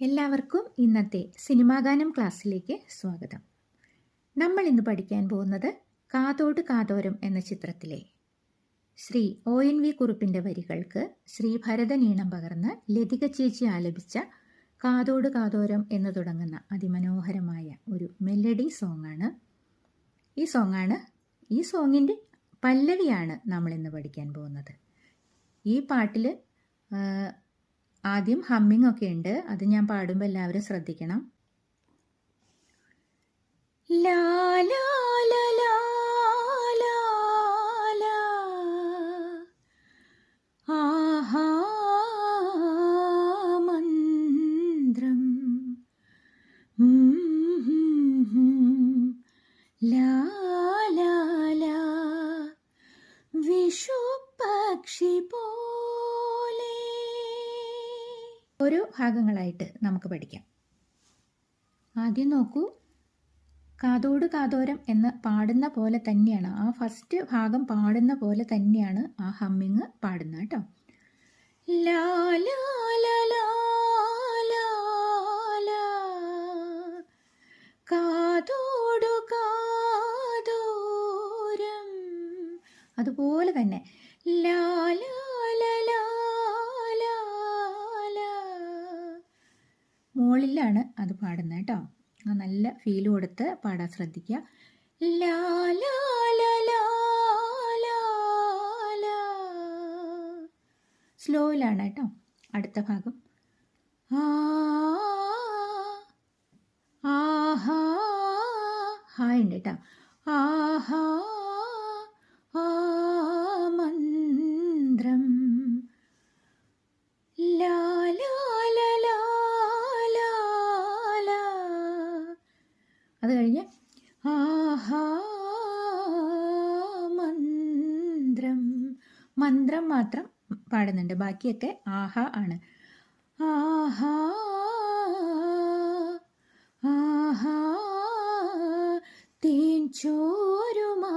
എല്ലാവർക്കും ഇന്നത്തെ സിനിമാഗാനം ക്ലാസ്സിലേക്ക് സ്വാഗതം. നമ്മൾ ഇന്ന് പഠിക്കാൻ പോകുന്നത് കാതോട് കാതോരം എന്ന ചിത്രത്തിലെ ശ്രീ ONV കുറുപ്പിൻ്റെ വരികൾക്ക് ശ്രീ ഭരതൻ ഈണം പകർന്ന് ലതിക ചേച്ചി ആലപിച്ച കാതോട് കാതോരം എന്ന് തുടങ്ങുന്ന അതിമനോഹരമായ ഒരു മെലഡി സോങ്ങാണ്. ഈ സോങ്ങിൻ്റെ പല്ലവിയാണ് നമ്മളിന്ന് പഠിക്കാൻ പോകുന്നത്. ഈ പാട്ടിൽ ആദ്യം ഹമ്മിങ് ഒക്കെ ഉണ്ട്. അത് ഞാൻ പാടുമ്പോൾ എല്ലാവരും ശ്രദ്ധിക്കണം. ലാ ലാ ലാ ലാ ലാ ലാ ആഹാ മന്ത്രം ലാ ലാ ലാ വിഷു പക്ഷി പോലെ. ഓരോ ഭാഗങ്ങളായിട്ട് നമുക്ക് പഠിക്കാം. ആദ്യം നോക്കൂ, കാതോട് കാതോരം എന്ന് പാടുന്ന പോലെ തന്നെയാണ്, ആ ഫസ്റ്റ് ഭാഗം പാടുന്ന പോലെ തന്നെയാണ് ആ ഹമ്മിങ് പാടുന്നത് കേട്ടോ. ലാ ലാ ലാ ലാ ലാ ലാ കാതോടു കാതോരം, അതുപോലെ തന്നെ ലാ ലാ ലാ ലാ ലാ ലാ. മുകളിലാണ് അത് പാടുന്നത് കേട്ടോ. നല്ല ഫീൽ കൊടുത്ത് പാടാൻ ശ്രദ്ധിക്കുക. ലാ ലാ ലാ ലാ ലാ ലാ. സ്ലോയിലാണ് കേട്ടോ അടുത്ത ഭാഗം. ആഹാ ഹായ് ഉണ്ട് കേട്ടോ. ആഹാ മന്ത്രം ലാ ലാ ലാ ലാ ലാ ലാ. അത് കഴിഞ്ഞ് ആഹാ മന്ത്രം, മന്ത്രം മാത്രം പാടുന്നുണ്ട്, ബാക്കിയൊക്കെ ആഹാ ആണ്. ആഹാ ആഹാ തേൻ ചോരുമാ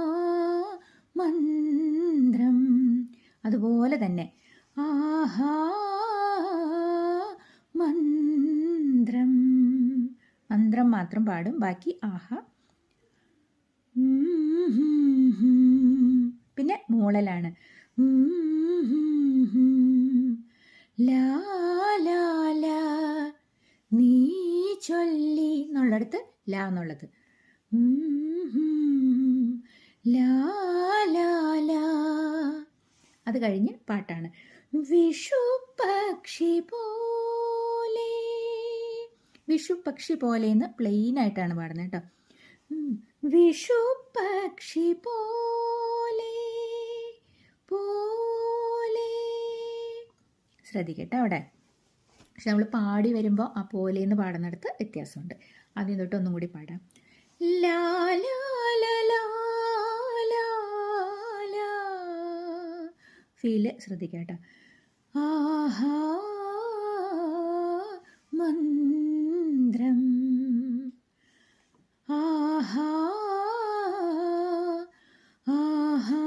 മന്ത്രം, അതുപോലെ തന്നെ ആഹാ മന്ത്രം, മന്ത്രം മാത്രം പാടും, ബാക്കി ആഹാ. പിന്നെ മൂളലാണ്. ലാ ലാ ലാ നീ ചൊല്ലി എന്നുള്ളടത്ത് ലാ എന്നുള്ളത്. ലാ ലാ ലാ. അത് കഴിഞ്ഞ് പാട്ടാണ്. വിഷു പക്ഷി പോലെ, വിഷു പക്ഷി പോലെ എന്ന് പ്ലെയിൻ ആയിട്ടാണ് പാടുന്നത് കേട്ടോ. വിഷു പക്ഷി പോലെ പോലെ, ശ്രദ്ധിക്കട്ടെ അവിടെ. പക്ഷെ നമ്മൾ പാടി വരുമ്പോൾ ആ പോലെന്ന് പാടുന്നിടത്ത് വ്യത്യാസമുണ്ട്. ആദ്യം തൊട്ട് ഒന്നും കൂടി പാടാം. ലാ ലാ ലാ ലാ ലാ ലാ. ഫീല് ശ്രദ്ധിക്കാം കേട്ടോ. ആഹാ മന്ത്രം ആഹാ ആഹാ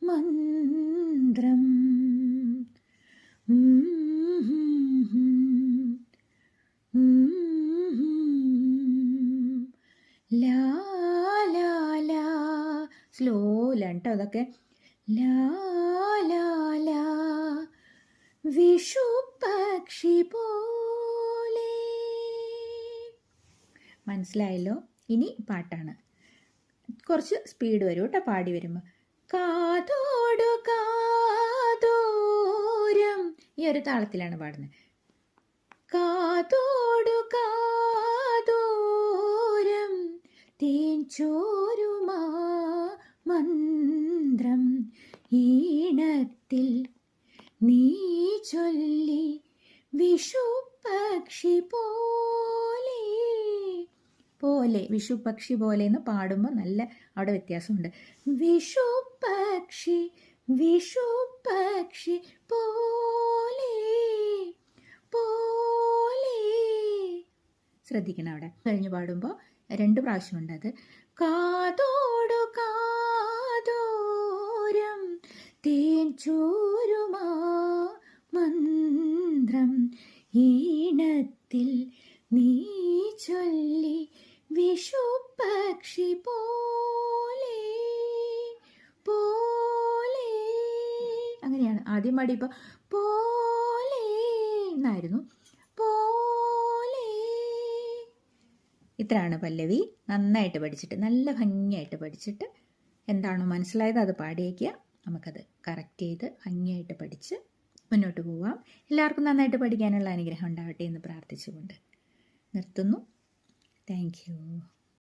മന്ത്രം. ലാ ലാ ലാ. സ്ലോയിലാണ് കേട്ടോ അതൊക്കെ. ലാ ലാ ലാ വിഷു പക്ഷി പോലെ. മനസ്സിലായല്ലോ? ഇനി പാട്ടാണ്. കുറച്ച് സ്പീഡ് വരും കേട്ടോ പാടി വരുമ്പോൾ. കാതോടു കാതോരം, ഈ ഒരു താളത്തിലാണ് പാടുന്നത്. കാതോടു കാതോരം തേൻ ചോരുമാ മന്ത്രം ഈണത്തിൽ നീ ചൊല്ലി വിഷു പക്ഷി പോലെ. പോലെ വിഷു പക്ഷി പോലെ എന്ന് പാടുമ്പോൾ നല്ല അവിടെ വ്യത്യാസമുണ്ട്. വിഷു പക്ഷി പോലെ പോലെ. ശ്രദ്ധിക്കണം അവിടെ. കഴിഞ്ഞ് പാടുമ്പോൾ 2 പ്രാവശ്യമുണ്ട് അത്. കാതോടു കാതോരം തേൻ ചോരുമാ മന്ത്രം ഈണത്തിൽ നീ ചൊല്ലി വിഷുപക്ഷി പോലെ പോലെ. അങ്ങനെയാണ് ആദ്യം പാടിയപ്പോൾ പോലെ എന്നായിരുന്നു. പോലെ. ഇത്രയാണ് പല്ലവി. നന്നായിട്ട് പഠിച്ചിട്ട്, നല്ല ഭംഗിയായിട്ട് പഠിച്ചിട്ട്, എന്താണോ മനസ്സിലായത് അത് പാടിയേക്കുക. നമുക്കത് കറക്റ്റ് ചെയ്ത് ഭംഗിയായിട്ട് പഠിച്ച് മുന്നോട്ട് പോവാം. എല്ലാവർക്കും നന്നായിട്ട് പഠിക്കാനുള്ള അനുഗ്രഹം ഉണ്ടാവട്ടെ എന്ന് പ്രാർത്ഥിച്ചുകൊണ്ട് നിർത്തുന്നു. Thank you.